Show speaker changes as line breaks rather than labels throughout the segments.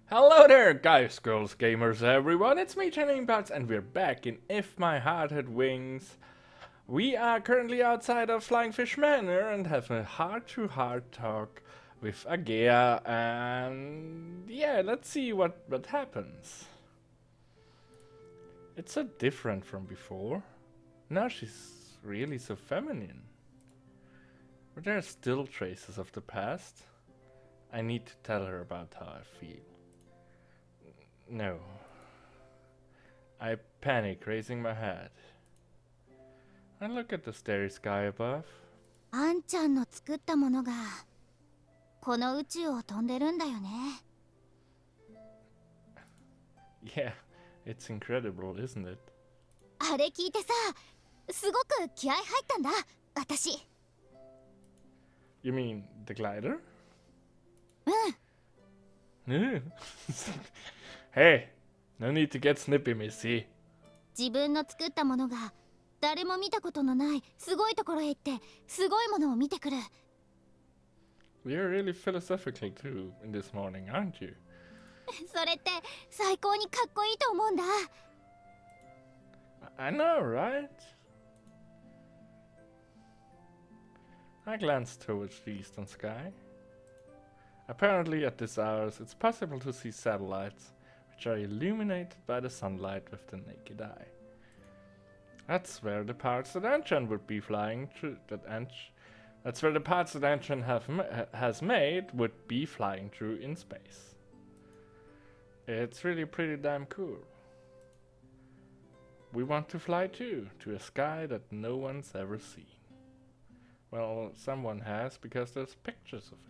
Hello there, guys, girls, gamers, everyone. It's me, GenuineParts, and we're back in If My Heart Had Wings. We are currently outside of Flying Fish Manor and have a heart-to-heart talk with Agea, and yeah, let's see what happens. It's so different from before. Now she's really so feminine. But there are still traces of the past. I need to tell her about how I feel. No. I panic, raising my head. I look at the starry sky above.
あんちゃんの作ったものがこの宇宙を飛んでるんだよね。
Yeah, it's incredible, isn't it?
あれ聞いてさ、すごく気合入ったんだ、私。
You mean the glider?
うん。
Hey, no need to get snippy, Missy.
自分の作ったものが誰も見たことのないすごいところへ行ってすごいものを見てくる。
You're really philosophical too in this morning, aren't you?
それって最高にかっこいいと思うんだ。
I know, right? I glanced towards the eastern sky. Apparently at this hour it's possible to see satellites which are illuminated by the sunlight with the naked eye. That's where the parts that Anshan would be flying through. That's where the parts that Anshan has made would be flying through in space. It's really pretty damn cool. We want to fly too, to a sky that no one's ever seen. Well, someone has, because there's pictures of it.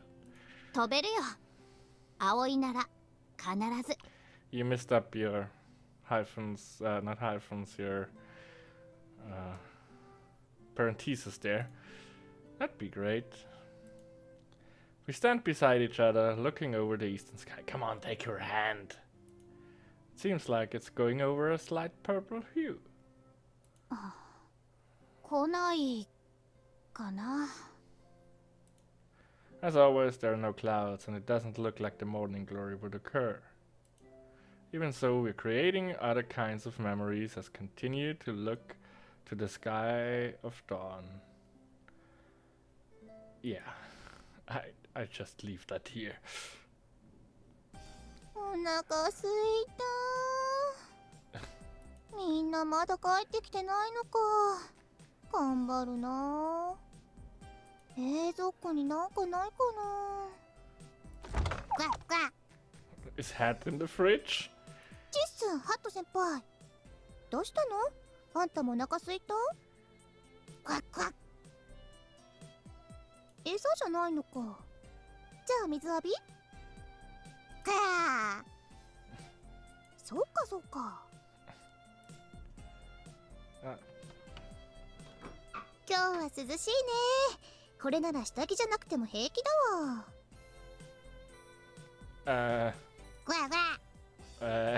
飛べるよ。葵なら必ず。
You messed up your hyphens, not hyphens, your parentheses there. That'd be great. We stand beside each other, looking over the eastern sky. Come on, take your hand. It seems like it's going over a slight purple hue.
来ないかな。
As always, there are no clouds, and it doesn't look like the morning glory would occur. Even so, we're creating other kinds of memories as continue to look to the sky of dawn. Yeah, I just leave that here.
お腹すいた。みんなまだ帰ってきてないのか。頑張るな。冷蔵庫になんかないかな。クワックワッ。
Is hat in the fridge?
チッス、ハット先輩。どうしたの？あんたもお腹すいた？クワックワッ。餌じゃないのか。じゃあ水浴び？クワー。そうかそうか。今日は涼しいね。これなら下着じゃなくても平気だわ。クワクワ。はい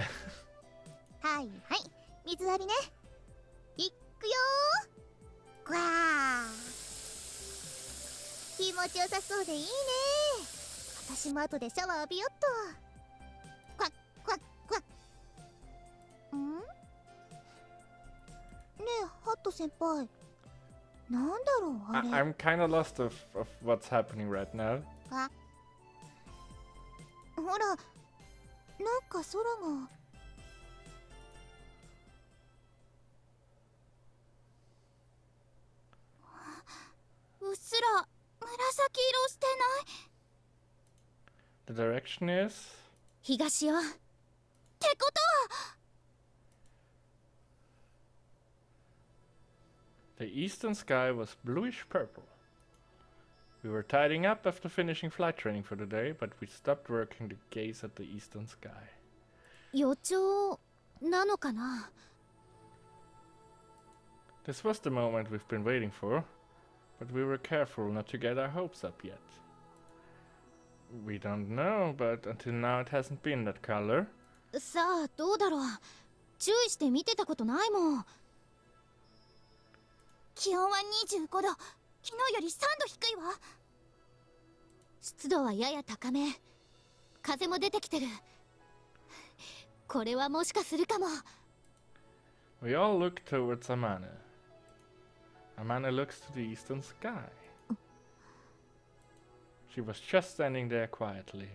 はい、水浴びね。いっくよー。クワー。気持ちよさそうでいいね。私も後でシャワー浴びよっと。クワックワックワッ。ん？ねえ、ハット先輩。なんだろうあれ。
I'm kind of lost of what's happening right now.
ほら、なんか空が。うっすら紫色してない。
The direction is?
東よ。ってことは。
The eastern sky was bluish purple. We were tidying up after finishing flight training for the day, but we stopped working to gaze at the eastern sky.
予兆なのかな。
This was the moment we've been waiting for, but we were careful not to get our hopes up yet. We don't know, but until now it hasn't been that color.
さあ、どうだろう。注意して見てたことないもん。気温は25度。昨日より3度低いわ。湿度はやや高め。風も出てきてる。これはもしかするかも。
We all look towards Amane. Amane looks to the eastern sky. She was just standing there quietly.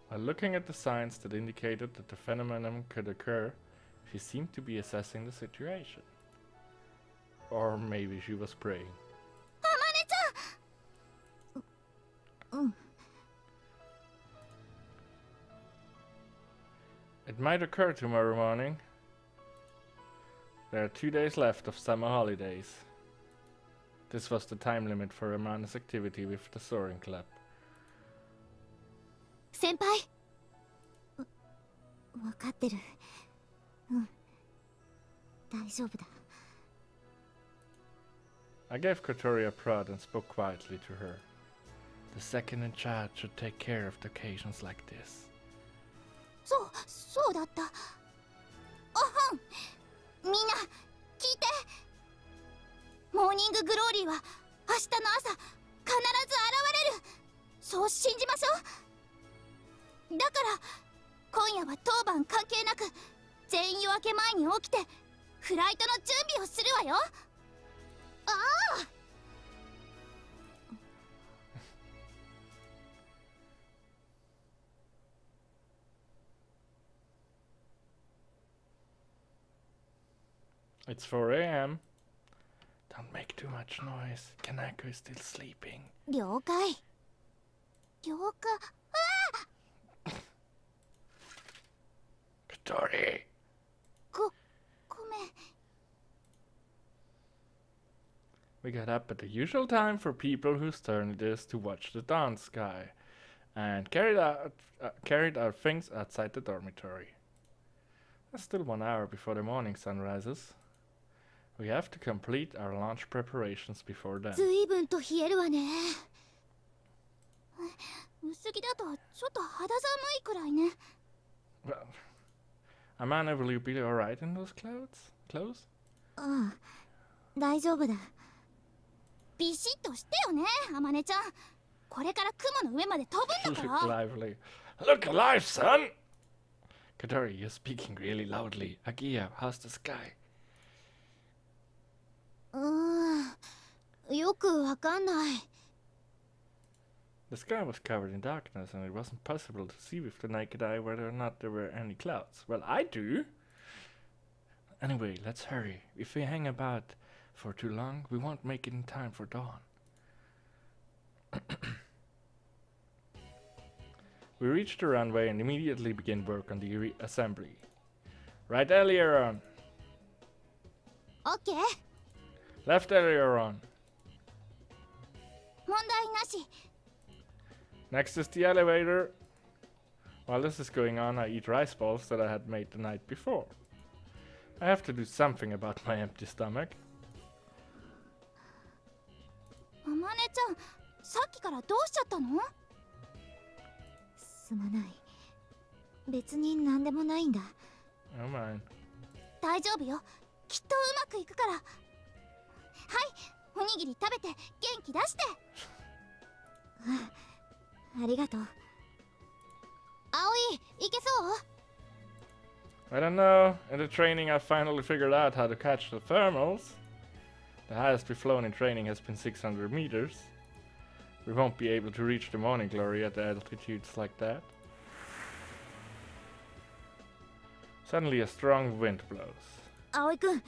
While looking at the signs that indicated that the phenomenon could occur, she seemed to be assessing the situation. Or maybe she was praying. Amane-chan! It might occur tomorrow morning. There are 2 days left of summer holidays. This was the time limit for Amane's activity with the Soaring Club.
Senpai! わかってる。大丈夫だ。
I gave Kotori a prod and spoke quietly to her. The second in charge should take care of the occasions like this.
そうだった。おはん。みんな、聞いて。モーニンググローリーは明日の朝必ず現れる。そう信じましょう。だから今夜は当番関係なく全員夜明け前に起きてフライトの準備をするわよ。ああ。
It's 4 a.m. Don't make too much noise. Kanako is still sleeping.
了解。了解。ああ。
Kotori!
ごめん。
We got up at the usual time for people whose turn it is to watch the dawn sky, and carried our things outside the dormitory. There's still 1 hour before the morning sun rises. We have to complete our launch preparations before then.
随分と冷えるわね。薄着だとちょっと肌寒いくらいね。
Well, Amane, will you be alright in those clothes?
ああ、大丈夫だ。ビシッとしてよね、あまねちゃん。これから雲の上まで飛ぶんだから。
Look lively. Look alive, son! Kotori, you're speaking really loudly. Agia, how's the sky?
よくわかんない。
The sky was covered in darkness and it wasn't possible to see with the naked eye whether or not there were any clouds. Well, I do! Anyway, let's hurry. If we hang about for too long, we won't make it in time for dawn. We reached the runway and immediately began work on the assembly. Right aileron!
OK!
Left aileron!
問題なし。
Next is the elevator. While this is going on, I eat rice balls that I had made the night before. I have to do something about my empty stomach.
あまねちゃん、さっきからどうしちゃったの？すまない。別に何でもないんだ。
Oh mine.
大丈夫よ。きっとうまくいくから。はい、おにぎり食べて元気出して。ありがとう。葵、いけそう？
I don't know. In the training, I finally figured out how to catch the thermals. The highest we've flown in training has been 600 meters. We won't be able to reach the morning glory at the altitudes like that. Suddenly, a strong wind blows.
葵くん、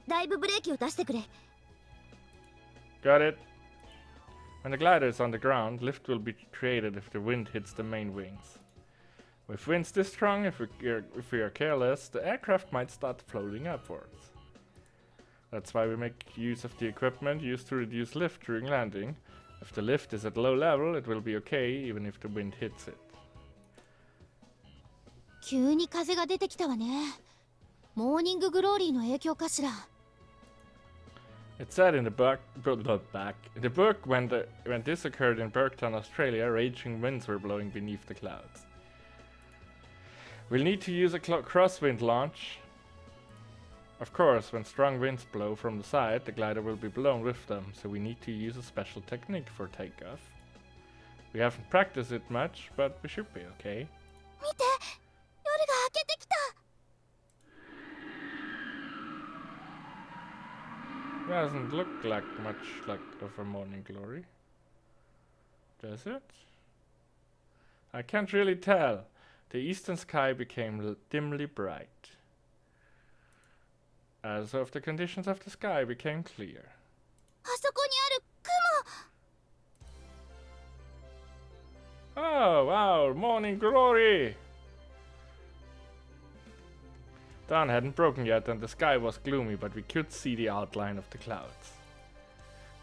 だいぶブレーキを出してくれ。
Got it. When the glider is on the ground, lift will be created if the wind hits the main wings. With winds this strong, if we are careless, the aircraft might start floating upwards. That's why we make use of the equipment used to reduce lift during landing. If the lift is at low level, it will be okay even if the wind hits it.
急に風が出てきたわね。モーニンググローリーの影響かしら。
It said in the book when this occurred in Burketown, Australia, raging winds were blowing beneath the clouds. We'll need to use a crosswind launch. Of course, when strong winds blow from the side, the glider will be blown with them, so we need to use a special technique for takeoff. We haven't practiced it much, but we should be okay.
見て、夜が明けてきた。
Doesn't look like much like of a morning glory. Does it? I can't really tell. The eastern sky became dimly bright. As of the conditions of the sky became clear.
あそこにある雲。
Oh, wow, morning glory! Dawn hadn't broken yet and the sky was gloomy, but we could see the outline of the clouds.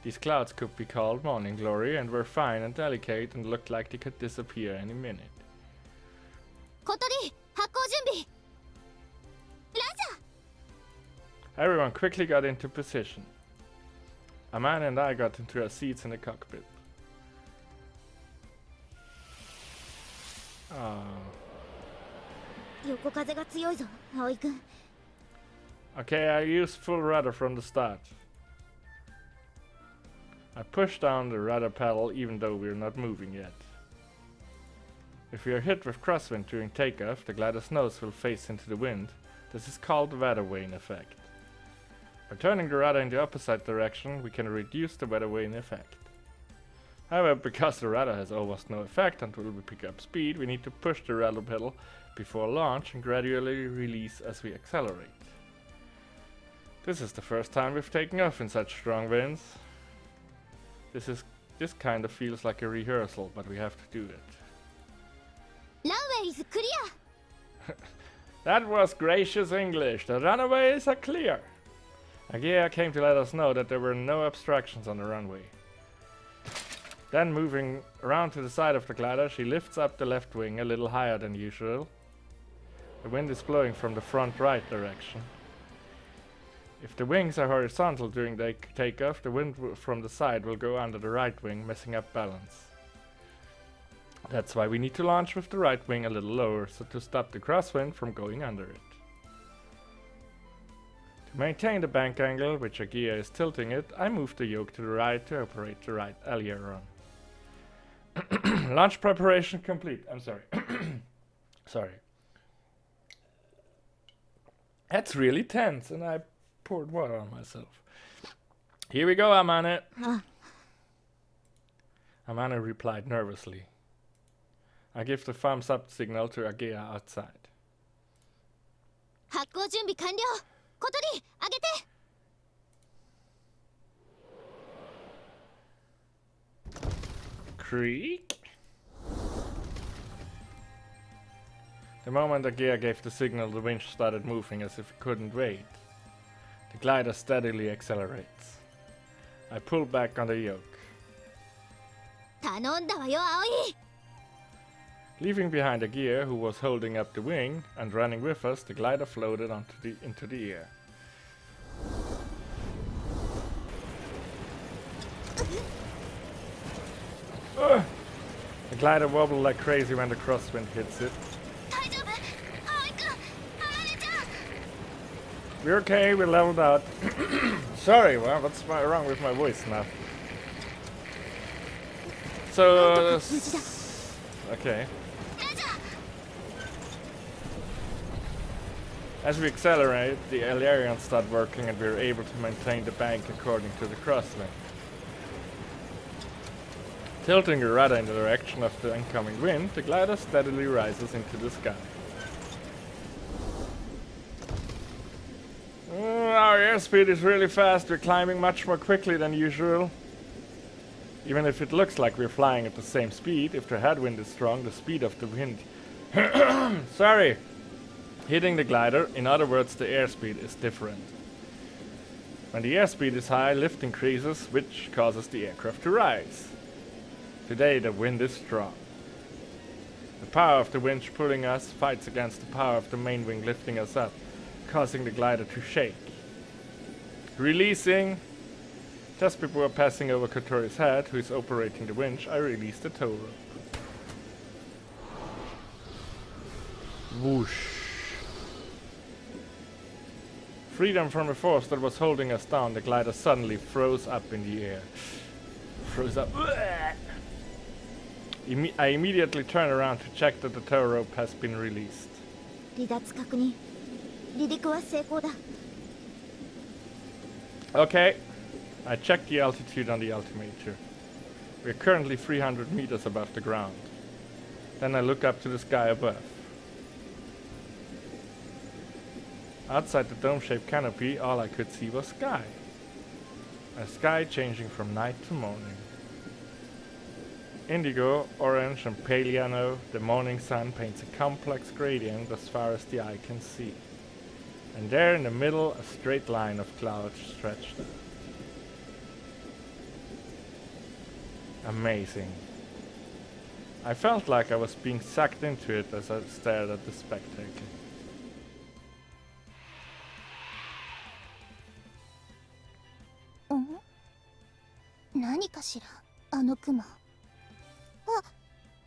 These clouds could be called morning glory and were fine and delicate and looked like they could disappear any minute.
小鳥、発行準備。ラジャー。
Everyone quickly got into position. Amanda and I got into our seats in the cockpit. Oh.
横風が強いぞ、葵くん。
Okay, I used full rudder from the start. I pushed down the rudder pedal even though we're not moving yet. If we are hit with crosswind during takeoff, the glider's nose will face into the wind. This is called the weather vane effect. By turning the rudder in the opposite direction, we can reduce the weather vane effect. However, because the rudder has almost no effect until we pick up speed, we need to push the rudder pedal before launch and gradually release as we accelerate. This is the first time we've taken off in such strong winds. This kind of feels like a rehearsal, but we have to do it.
Runway is clear.
That was gracious English. The runways are clear. Agea came to let us know that there were no obstructions on the runway. Then moving around to the side of the glider, she lifts up the left wing a little higher than usual. The wind is blowing from the front right direction. If the wings are horizontal during the takeoff, the wind from the side will go under the right wing, messing up balance. That's why we need to launch with the right wing a little lower, so to stop the crosswind from going under it. To maintain the bank angle, which Agea is tilting it, I move the yoke to the right to operate the right aileron. Launch preparation complete. I'm sorry. Sorry. That's really tense, and I poured water on myself. Here we go, Amane. Amane replied nervously. I give the thumbs up signal to Agea outside.
発行準備完了。小鳥、上げて。
Creak. The moment Agea gave the signal, the winch started moving as if it couldn't wait. The glider steadily accelerates. I pull back on the yoke.
頼んだわよ、葵。
Leaving behind Agea, who was holding up the wing, and running with us, the glider floated into the air. The glider wobbled like crazy when the crosswind hits it.
大丈夫、葵くん、葵ちゃん。
We're okay, we're leveled out. Sorry, well, what's wrong with my voice now? So, okay. As we accelerate, the ailerons start working and we're able to maintain the bank according to the crosswind. Tilting the rudder in the direction of the incoming wind, the glider steadily rises into the sky. Our airspeed is really fast, we're climbing much more quickly than usual. Even if it looks like we're flying at the same speed, if the headwind is strong, the speed of the wind sorry, hitting the glider, in other words the airspeed, is different. When the airspeed is high, lift increases, which causes the aircraft to rise. Today the wind is strong. The power of the winch pulling us fights against the power of the main wing lifting us up, causing the glider to shake. Releasing. Just before passing over Kotori's head, who is operating the winch, I release the tow rope. Whoosh. freedom from the force that was holding us down, the glider suddenly froze up in the air. Froze up. I immediately turn around to check that the tow rope has been released.
離脱確認。離陸は成功だ。
Okay, I checked the altitude on the altimeter. We're currently 300 meters above the ground. Then I look up to the sky above. Outside the dome-shaped canopy, all I could see was sky. A sky changing from night to morning. Indigo, orange and pale yellow, the morning sun paints a complex gradient as far as the eye can see. And there in the middle, a straight line of clouds stretched out. Amazing. I felt like I was being sucked into it as I stared at the spectacle.
Hmm? 何かしら、あの雲。あ、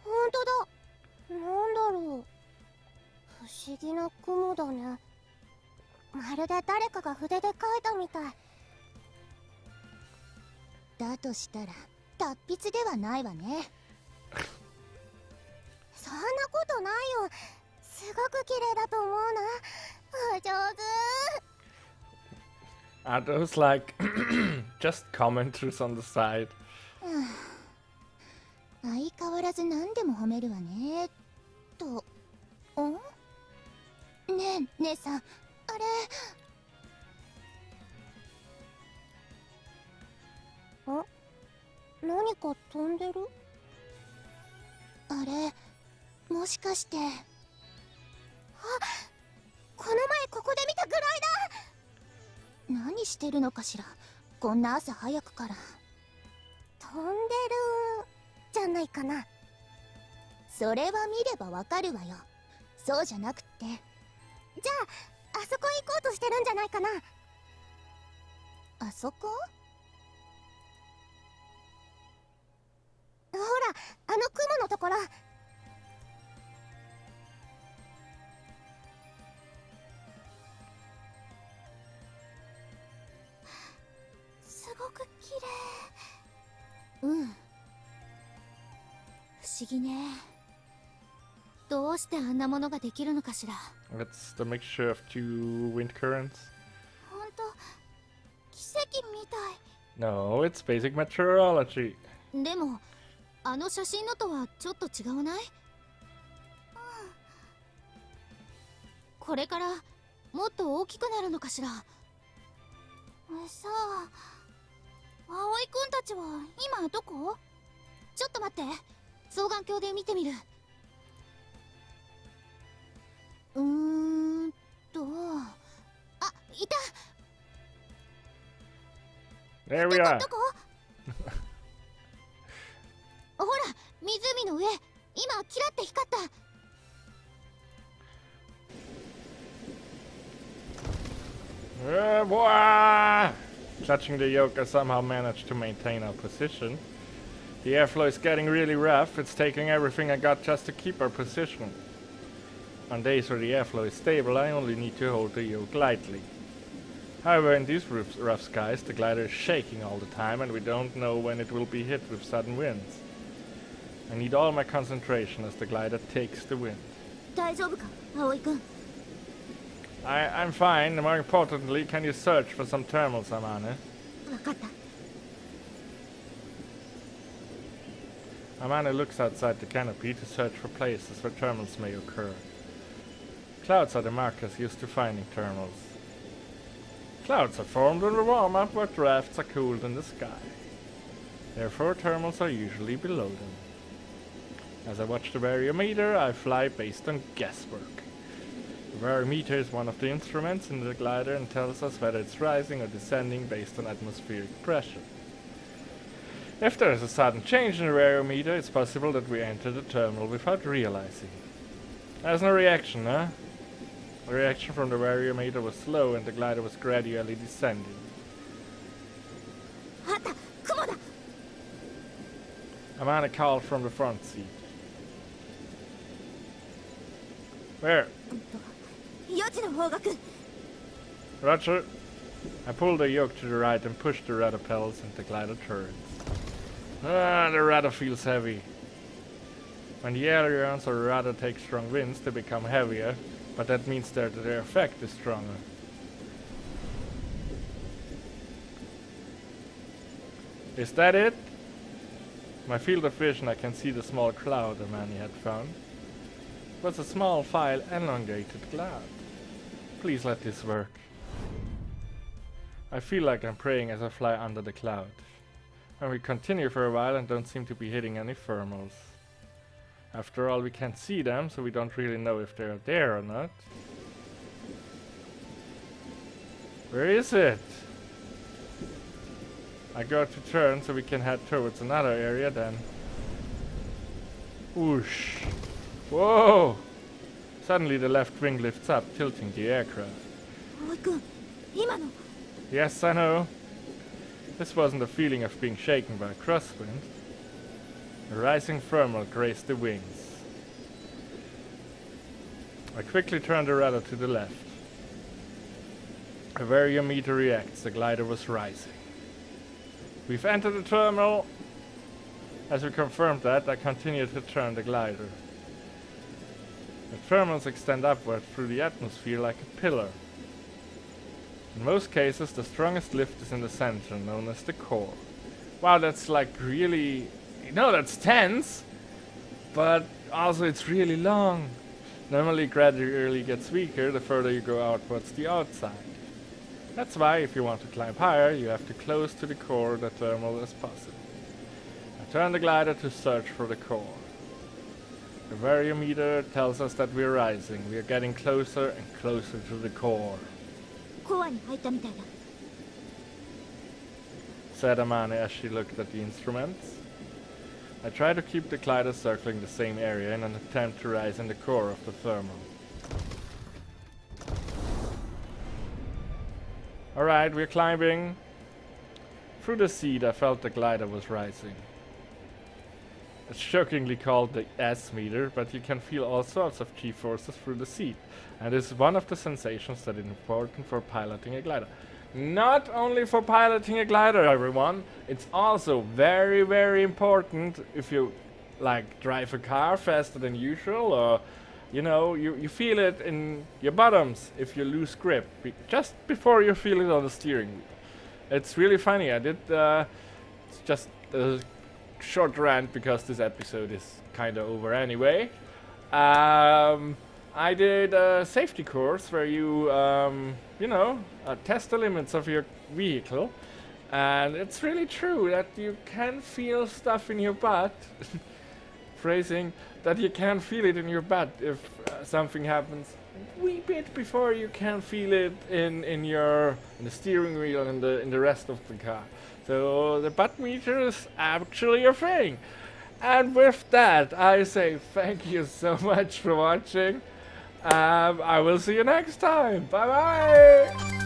本当だ。なんだろう。不思議な雲だね。まるで誰かが筆で描いたみたい。だとしたら達筆ではないわね。そんなことないよ。すごく綺麗だと思うな。お上手。
Are those like just commenters on the side?
相変わらず何でも褒めるわね。と、ねえ、姉さん、あれ。何か飛んでる？あれ、もしかして。あ、この前ここで見たグライダー。何してるのかしら、こんな朝早くから。飛んでるじゃないかな。それは見ればわかるわよ。そうじゃなくって。じゃあ、あそこ行こうとしてるんじゃないかな。あそこ？ほら、あの雲のところ。すごく綺麗。うん。不思議ね。どうしてあんなものができるのかしら。
It's the mixture of two wind currents.
ほんと、奇跡みたい。
No, it's basic meteorology.
でも、あの写真のとはちょっと違わない？これからもっと大きくなるのかしら。さあ、葵くんたちは今どこ？ちょっと待って、双眼鏡で見てみる。あ、いた。
There we are.
どこ？ほら、湖の上、今キラって光った。
Boy! Clutching the yoke, I somehow managed to maintain our position. The airflow is getting really rough. It's taking everything I got just to keep our position. On days where the airflow is stable, I only need to hold the yoke lightly. However, in these rough skies, the glider is shaking all the time, and we don't know when it will be hit with sudden winds. I need all my concentration as the glider takes the wind.
大丈夫か、葵くん。
I'm fine. More importantly, can you search for some thermals, Amane?
わかった。
Amane looks outside the canopy to search for places where thermals may occur. Clouds are the markers used to finding thermals. Clouds are formed when we warm up where drafts are cooled in the sky. Therefore, thermals are usually below them. As I watch the variometer, I fly based on guesswork. The variometer is one of the instruments in the glider and tells us whether it's rising or descending based on atmospheric pressure. If there is a sudden change in the variometer, it's possible that we enter the terminal without realizing. There's no reaction, huh? The reaction from the variometer was slow and the glider was gradually descending.
あった、雲だ。
Amane called from the front seat. Where?
予知の方角。
Roger. I pull the yoke to the right and push the rudder pedals and the glider turns. Ah, the rudder feels heavy. When the ailerons or rudder take strong winds, they become heavier, but that means that their effect is stronger. Is that it? My field of vision, I can see the small cloud the man had found. It was a small, file, elongated cloud. Please let this work. I feel like I'm praying as I fly under the cloud. And we continue for a while and don't seem to be hitting any thermals. After all, we can't see them, so we don't really know if they're there or not. Where is it? I go to turn so we can head towards another area then. Whoosh. Whoa! Suddenly the left wing lifts up, tilting the aircraft. Yes, I know. This wasn't a feeling of being shaken by a crosswind. A rising thermal grazed the wings. I quickly turned the rudder to the left. A variometer reacts, the glider was rising. We've entered the terminal. As we confirmed that, I continued to turn the glider. The thermals extend upward through the atmosphere like a pillar. In most cases, the strongest lift is in the center, known as the core. Wow, that's like really... No, that's tense! But also it's really long. Normally gradually gets weaker the further you go out towards the outside. That's why, if you want to climb higher, you have to close to the core the thermal as possible. I turn the glider to search for the core. The variometer tells us that we're rising. We are getting closer and closer to the core. Said Amane as she looked at the instruments. I try to keep the glider circling the same area in an attempt to rise in the core of the thermal. Alright, we're climbing. Through the seat I felt the glider was rising. It's shockingly called the S-meter, but you can feel all sorts of G-forces through the seat. And it's one of the sensations that is important for piloting a glider. Not only for piloting a glider, everyone. It's also very, very important if you like drive a car faster than usual, or you know, you feel it in your bottoms if you lose grip, just before you feel it on the steering wheel. It's really funny. I did it's just a short rant because this episode is kind of over anyway. I did a safety course where you, you know, test the limits of your vehicle, and it's really true that you can feel stuff in your butt. Phrasing that you can feel it in your butt if something happens a wee bit before you can feel it in the steering wheel and in the rest of the car. So the butt meter is actually a thing. And with that, I say thank you so much for watching. I will see you next time. Bye bye.